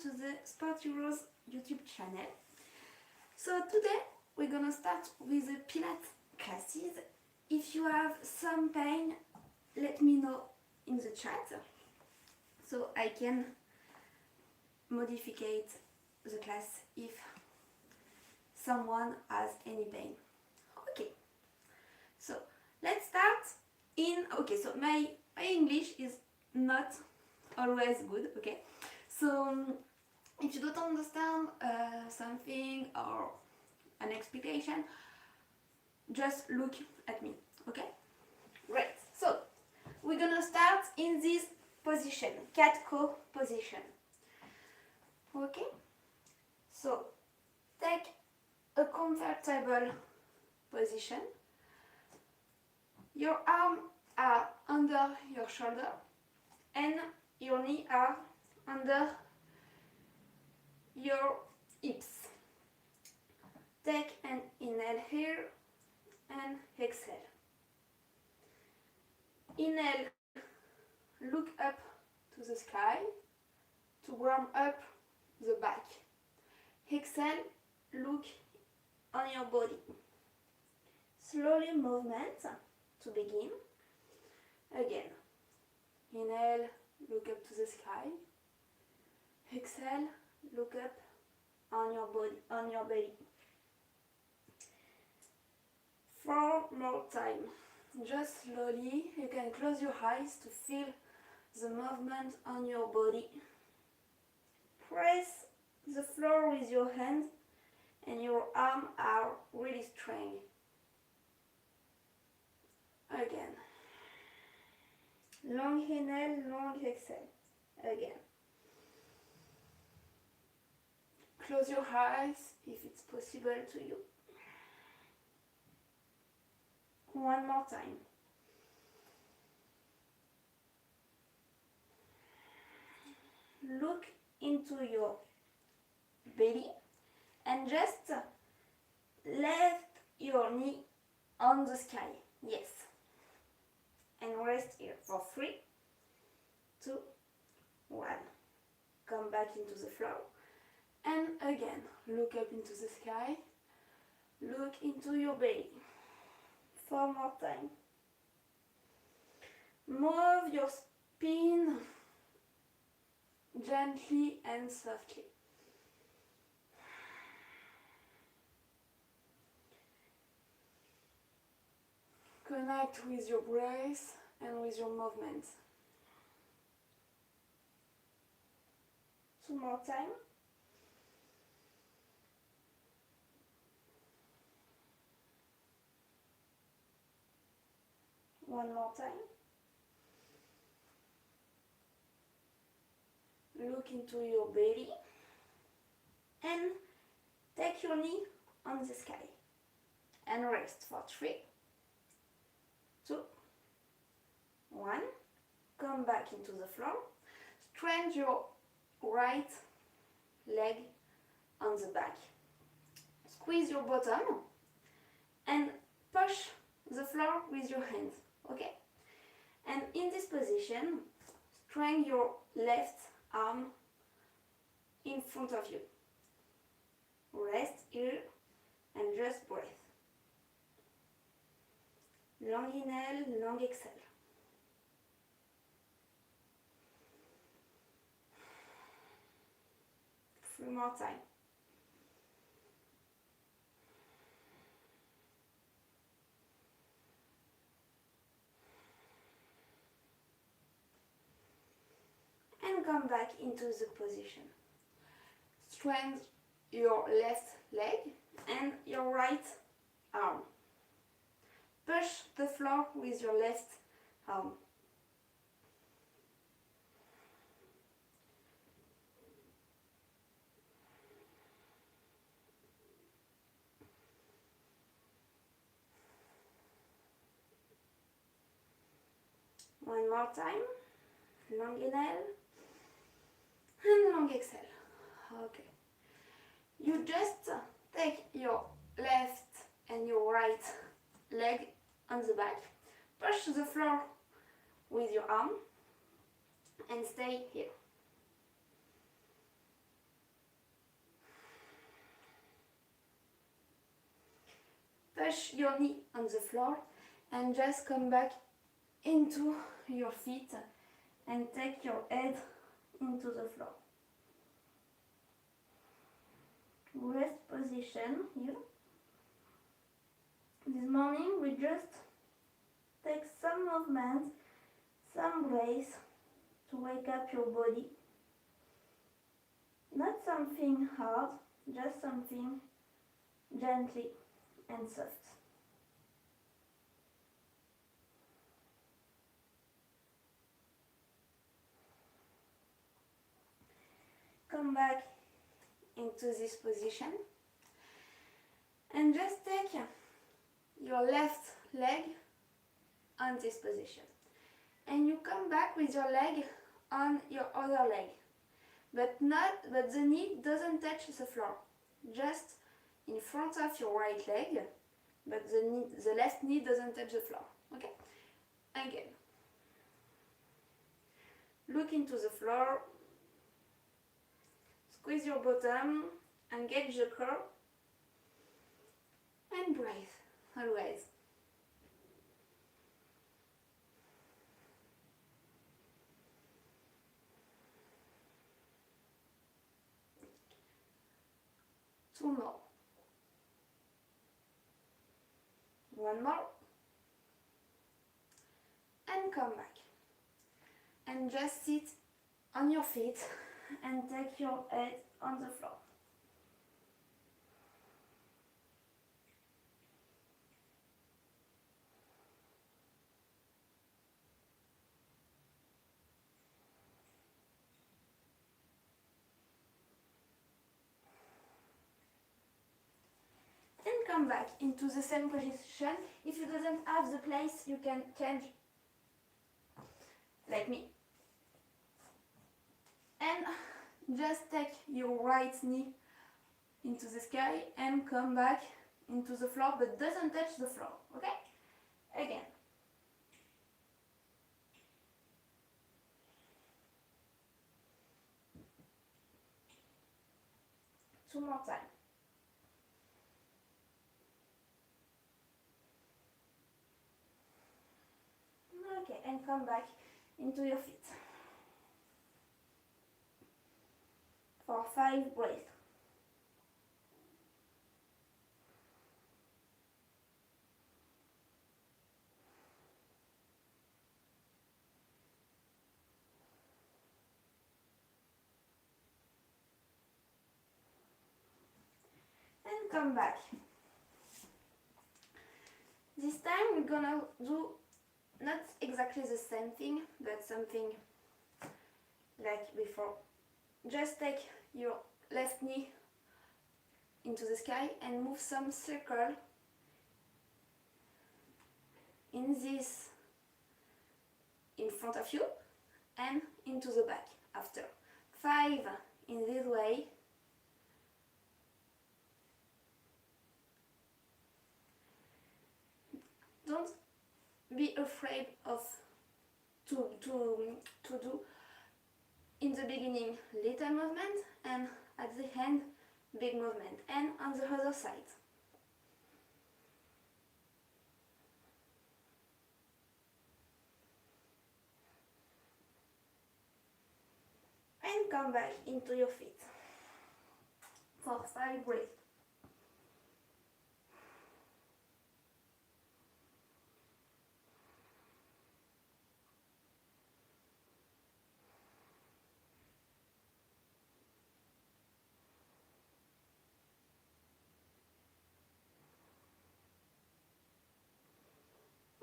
to the Sport Heroes YouTube channel. So today we're gonna start with the Pilates classes. If you have some pain, let me know in the chat so I can modify the class if someone has any pain. Okay, so let's start so my English is not always good, okay? So if you don't understand something or an explication, just look at me, okay? Right, so we're gonna start in this position, cat cow position. Okay, so take a comfortable position. Your arms are under your shoulder and your knees are under your hips. Take an inhale here and exhale. Inhale, look up to the sky to warm up the back. Exhale, look on your body. Slowly movement to begin. Again, inhale, look up to the sky. Exhale, look up on your body, on your belly. 4 more time. Just slowly, you can close your eyes to feel the movement on your body. Press the floor with your hands and your arms are really strong. Again. Long inhale, long exhale. Again. Close your eyes if it's possible to you. One more time. Look into your belly and just lift your knee on the sky. Yes. And rest here for 3, 2, 1. Come back into the floor. And again, look up into the sky. Look into your belly. 4 more time. Move your spine gently and softly. Connect with your breath and with your movement. 2 more time. One more time. Look into your belly and take your knee on the sky and rest for 3, 2, 1. Come back into the floor. Straighten your right leg on the back. Squeeze your bottom and push the floor with your hands, okay? And in this position, straighten your left arm in front of you. Rest here and just breathe. Long inhale, long exhale. Three more time. And come back into the position. Straighten your left leg and your right arm. Push the floor with your left arm. One more time. Long inhale and long exhale. Okay. You just take your left and your right leg on the back. Push the floor with your arm and stay here. Push your knee on the floor and just come back into your feet and take your head into the floor. Rest position here. This morning we just take some movement, some breath to wake up your body. Not something hard, just something gently and soft. Come back into this position and just take your left leg on this position. And you come back with your leg on your other leg. But the knee doesn't touch the floor. Just in front of your right leg, but the left knee doesn't touch the floor. Okay? Again. Look into the floor. Squeeze your bottom, engage the core, and breathe, always. Two more. One more. And come back. And just sit on your feet and take your head on the floor. And come back into the same position. If you doesn't have the place, you can change like me. And just take your right knee into the sky and come back into the floor, but doesn't touch the floor, okay? Again. Two more times. Okay, and come back into your feet. For 5 breaths. And come back. This time we're gonna do not exactly the same thing, but something like before. Just take your left knee into the sky and move some circle in this in front of you and into the back after. 5 in this way. Don't be afraid of to do in the beginning little movement and at the end big movement, and on the other side. And come back into your feet for 5 breaths.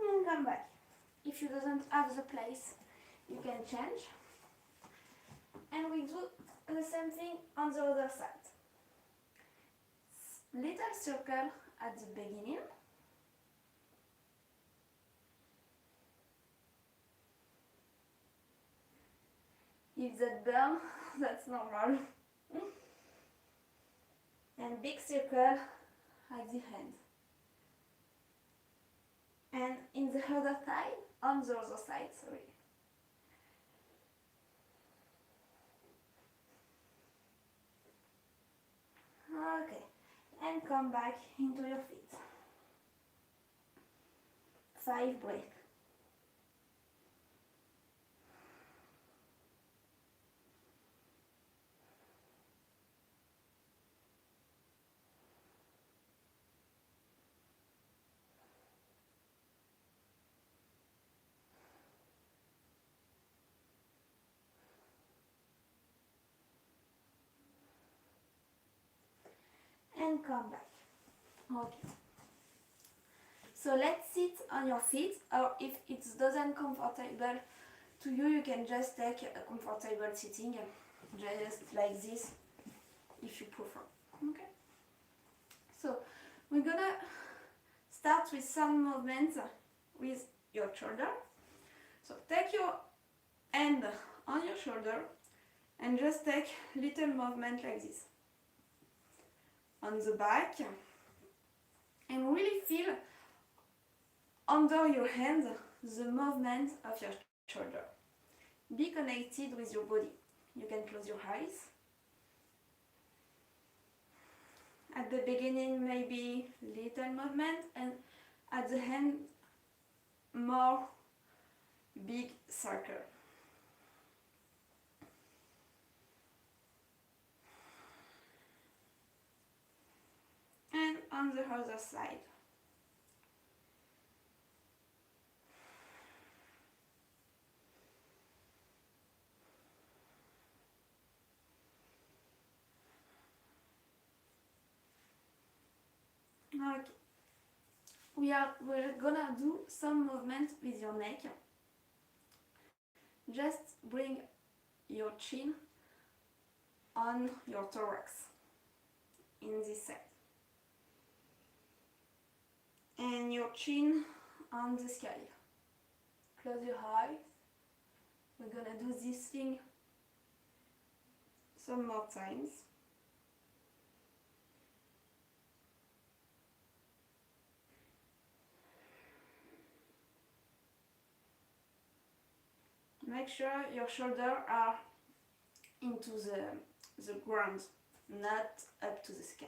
And come back. If you doesn't have the place, you can change. And we do the same thing on the other side. Little circle at the beginning. If that burn, that's normal. And big circle at the end. And in the other side, on the other side, sorry. Okay, and come back into your feet. 5 breaths. And come back. Okay. So let's sit on your feet, or if it doesn't comfortable to you, you can just take a comfortable sitting, just like this, if you prefer. Okay. So we're gonna start with some movements with your shoulder. So take your hand on your shoulder and just take little movement like this on the back, and really feel under your hand the movement of your shoulder. Be connected with your body. You can close your eyes. At the beginning, maybe little movement, and at the end, more big circle. And on the other side. Okay. We're gonna do some movement with your neck. Just bring your chin on your thorax in this side, and your chin on the sky. Close your eyes. We're gonna do this thing some more times. Make sure your shoulders are into the ground, not up to the sky.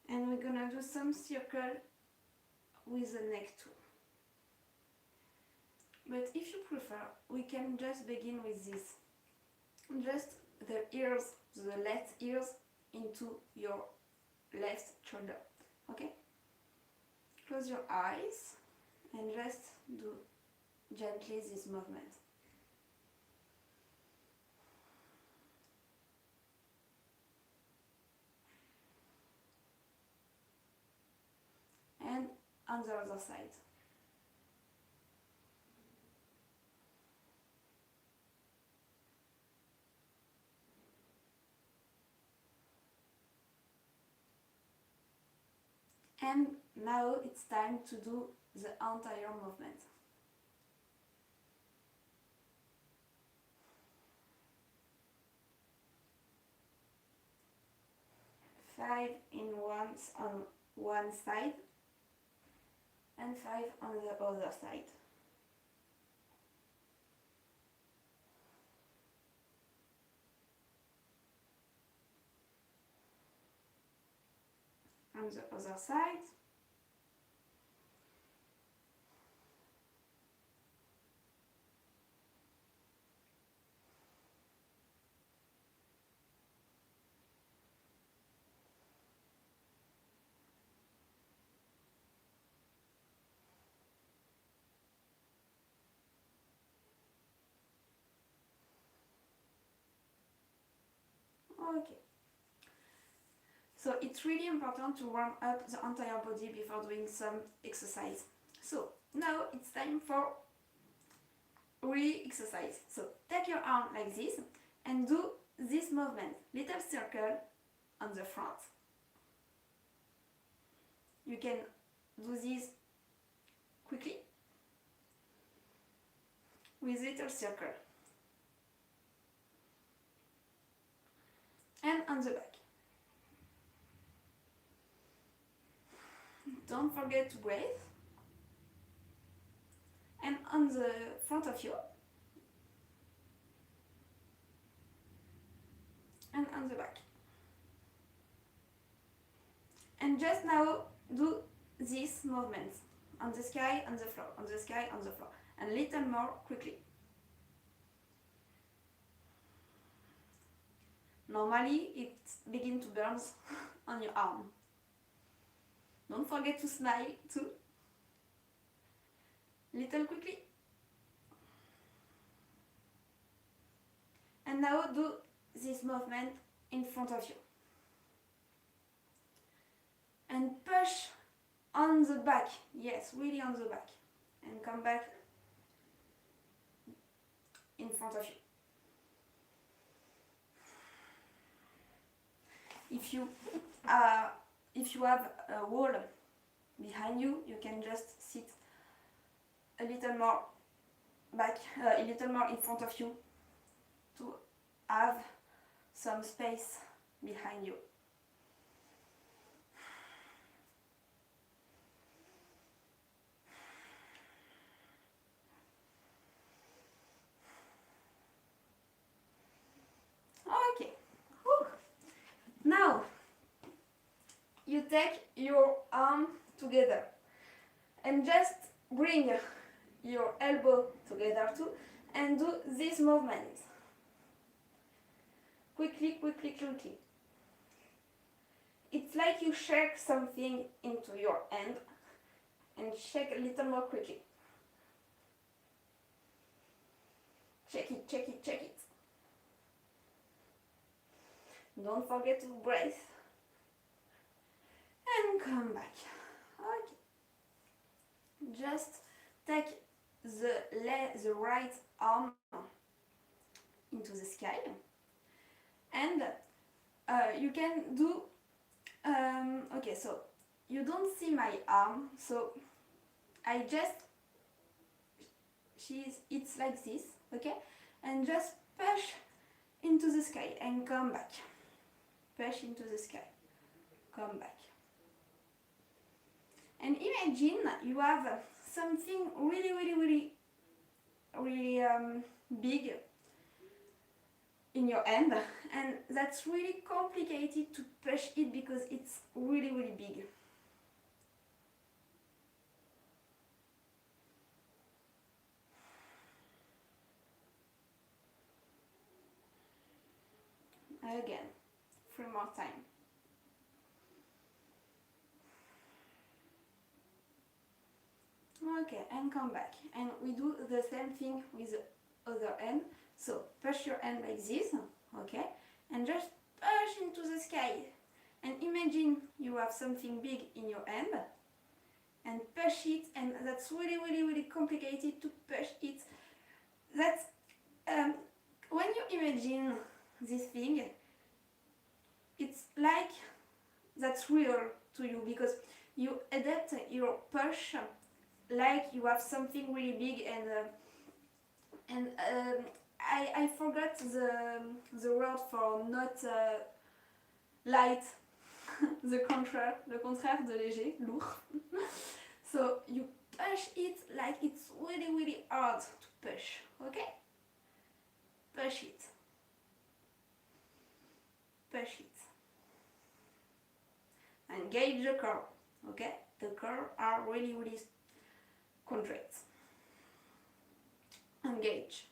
'We're gonna do some circle with the neck too. But if you prefer, we can just begin with this. Just the ears, the left ears into your left shoulder. Okay? Close your eyes and just do gently this movement. And on the other side. And now it's time to do the entire movement. 5 on one side and 5 on the other side. On the other side. Okay. So it's really important to warm up the entire body before doing some exercise. So now it's time for re-exercise. So take your arm like this and do this movement. Little circle on the front. You can do this quickly with little circle. And on the back. Don't forget to breathe. And on the front of you. And on the back. And just now do these movements. On the sky, on the floor, on the sky, on the floor. And a little more quickly. Normally, it begins to burn on your arm. Don't forget to smile too. Little quickly. And now do this movement in front of you. And push on the back. Yes, really on the back. And come back in front of you. If you have a wall behind you, you can just sit a little more back, a little more in front of you to have some space behind you. Okay. Whew. Now you take your arm together and just bring your elbow together too and do this movement. Quickly, quickly, quickly. It's like you shake something into your hand and shake a little more quickly. Shake it, shake it, shake it. Don't forget to breathe. And come back. Okay. Just take the right arm into the sky. And you can do, okay, so you don't see my arm, so I just, it's like this, okay? And just push into the sky and come back. Push into the sky, come back. And imagine you have something really big in your hand, and that's really complicated to push it because it's really big. Again, 3 more times. Okay, and come back. And we do the same thing with the other hand. So push your hand like this, okay? And just push into the sky. And imagine you have something big in your hand. And push it, and that's really complicated to push it. That's, when you imagine this thing, it's like that's real to you because you adapt your push like you have something really big and I forgot the word for not light, the contraire de léger, lourd. So you push it like it's really hard to push, okay? Push it. Push it. Engage the curl, okay? The curls are really contract. Engage.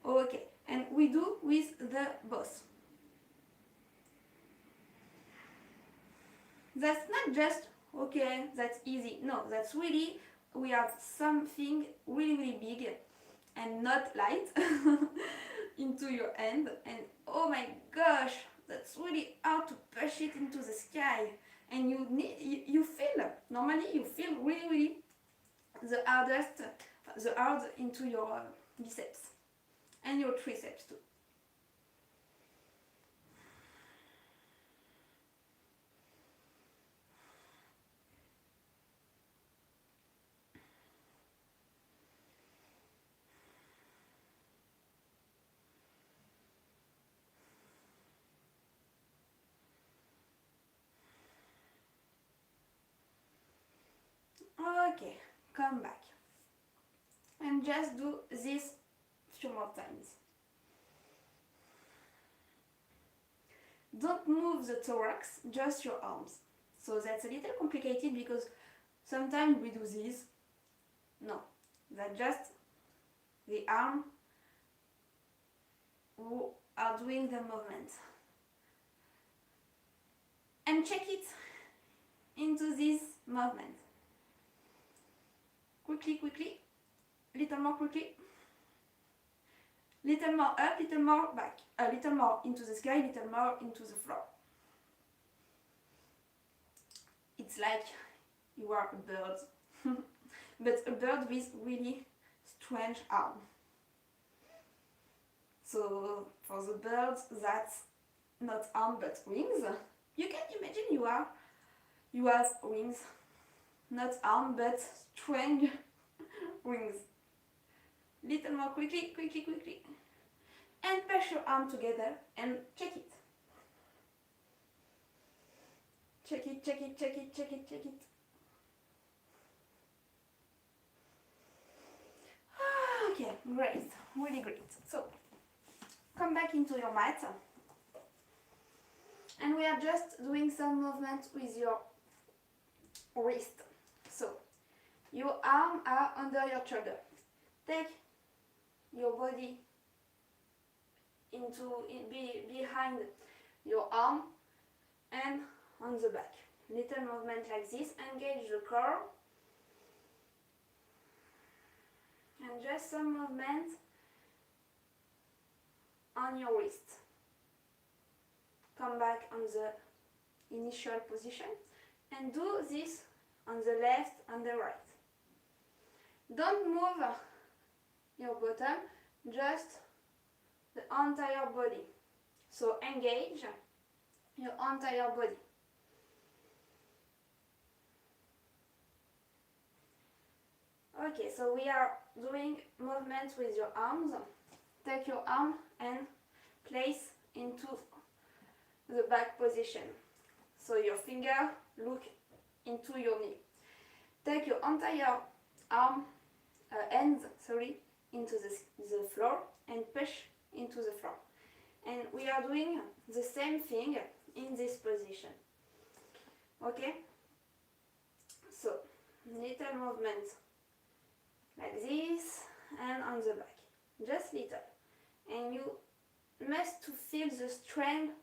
Okay, and we do with the boss. That's not just, okay, that's easy. No, that's really, we have something really big and not light into your hand, and oh my gosh, that's really hard to push it into the sky. And you feel, normally you feel really the hard into your biceps and your triceps too. Okay, come back. And just do this few more times. Don't move the thorax, just your arms. So that's a little complicated because sometimes we do this. No, that's just the arm who are doing the movement. And check it into this movement. Quickly, quickly, little more quickly. Little more up, little more back. A little more into the sky, little more into the floor. It's like you are a bird, but a bird with really strange arm. So for the birds, that's not arm but wings. You can imagine you have wings, not arm but strange wings. Little more quickly, quickly, quickly. And press your arm together and check it. Check it, check it, check it, check it, check it. Okay, great, really great. So, come back into your mat. And we are just doing some movement with your wrist. So, your arms are under your shoulder. Take your body behind your arm and on the back. Little movement like this. Engage the core. And just some movement on your wrist. Come back on the initial position and do this on the left and the right. Don't move your bottom, just the entire body. So engage your entire body. Okay, so we are doing movements with your arms. Take your arm and place into the back position. So your finger look into your knee. Take your entire hands into the floor and push into the floor. And we are doing the same thing in this position. Okay? So, little movement like this and on the back. Just little. And you must to feel the strength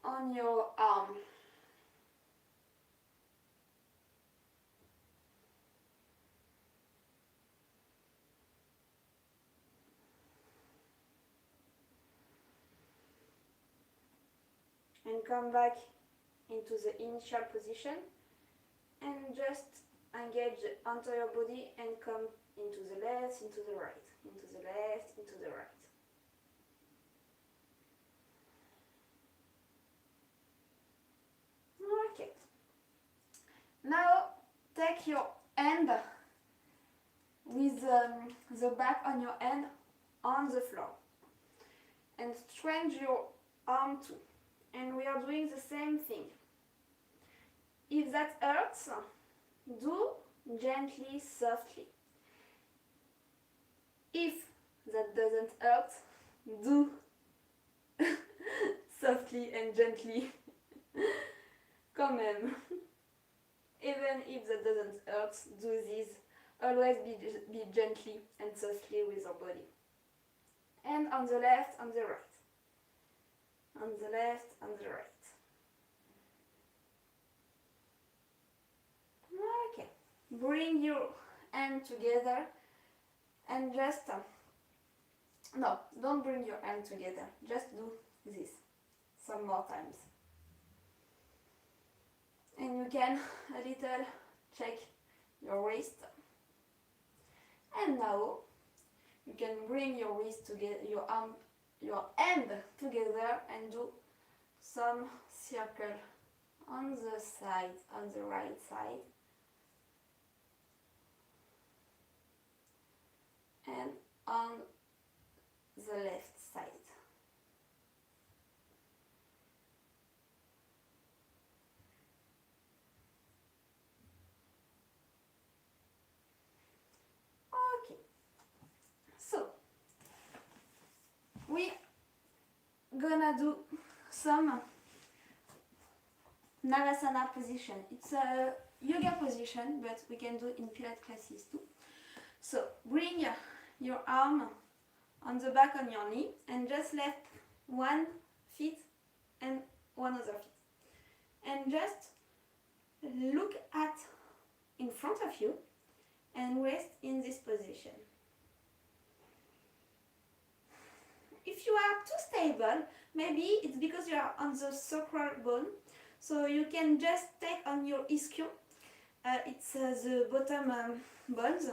on your arm. And come back into the initial position and just engage the entire body and come into the left, into the right, into the left, into the right. Okay. Now take your hand with the back on your hand on the floor and stretch your arm too. And we are doing the same thing. If that hurts, do gently, softly. If that doesn't hurt, do softly and gently. Quand même. Even if that doesn't hurt, do this. Always be gently and softly with your body. And on the left, on the right. On the left, on the right. Okay. Bring your hand together and just no, don't bring your hand together. Just do this some more times. And you can a little check your wrist. And now you can bring your wrist together, your hand together and do some circle on the side, on the right side. And on the left side. gonna do some Navasana position. It's a yoga position, but we can do in Pilates classes too. So bring your arm on the back on your knee and just lift one foot and one other foot. And just look at in front of you and rest in this position. If you are too stable, maybe it's because you are on the sacral bone, so you can just take on your ischium. It's the bottom bones,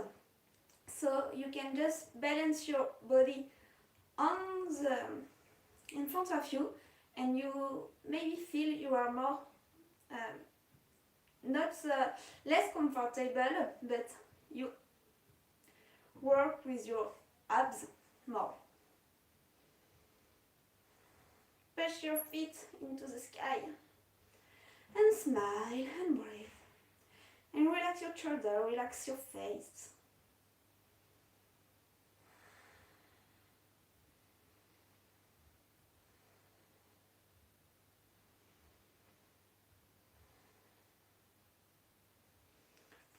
so you can just balance your body on the in front of you, and you maybe feel you are more not less comfortable, but you work with your abs more. Push your feet into the sky and smile and breathe. And relax your shoulder, relax your face.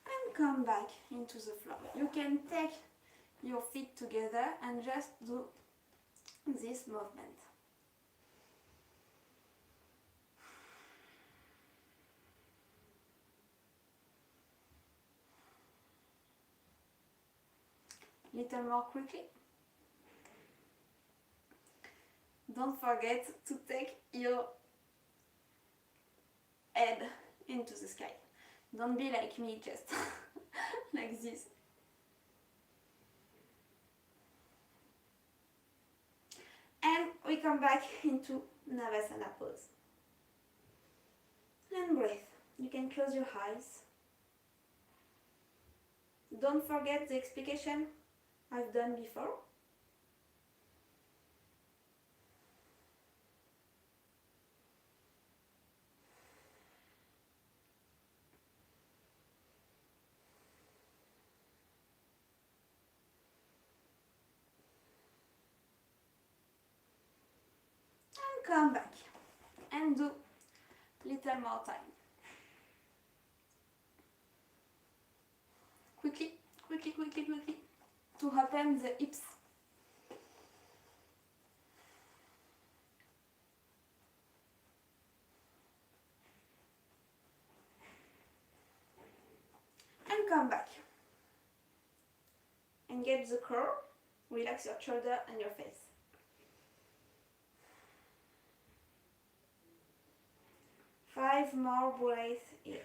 And come back into the floor. You can take your feet together and just do this movement. Little more quickly. Don't forget to take your head into the sky. Don't be like me, just like this. And we come back into Navasana pose. And breathe. You can close your eyes. Don't forget the explication I've done before. And come back and do little more time. Quickly, quickly, quickly, quickly, to open the hips. And come back. And get the core. Relax your shoulder and your face. Five more breaths here.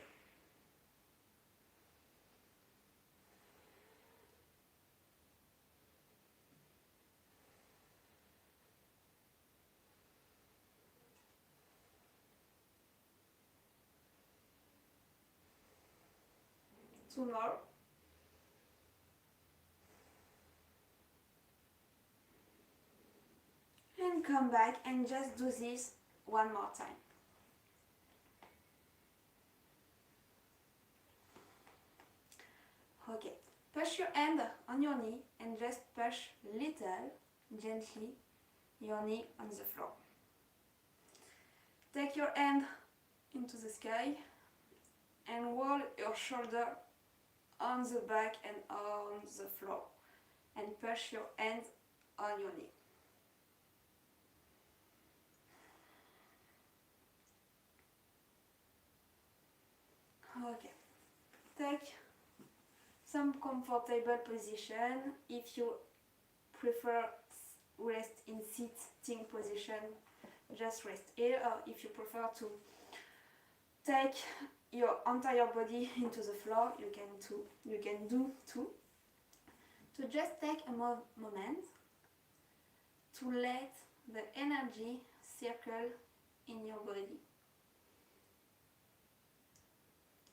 Two more. And come back and just do this one more time. Okay, push your hand on your knee and just push little, gently, your knee on the floor. Take your hand into the sky and roll your shoulder on the back and on the floor and push your hand on your knee. Okay, take some comfortable position. If you prefer rest in sitting position, just rest here, or if you prefer to take your entire body into the floor, you can do too. To just take a moment to let the energy circle in your body.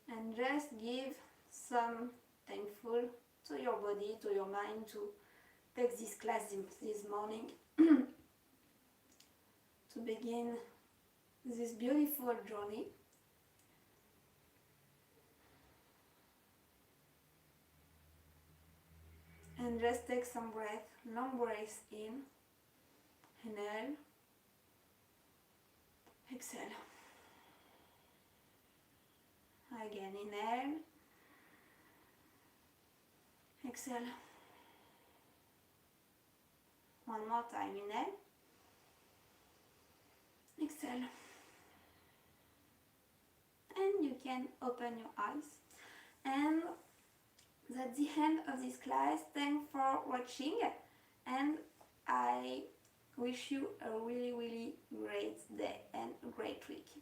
And just give some thankful to your body, to your mind, to take this class this morning to begin this beautiful journey. And just take some breath, long breaths in, inhale, Exhale. Again, inhale. Exhale. One more time, inhale. Exhale. And you can open your eyes. And that's the end of this class. Thanks for watching, and I wish you a really, really great day and a great week.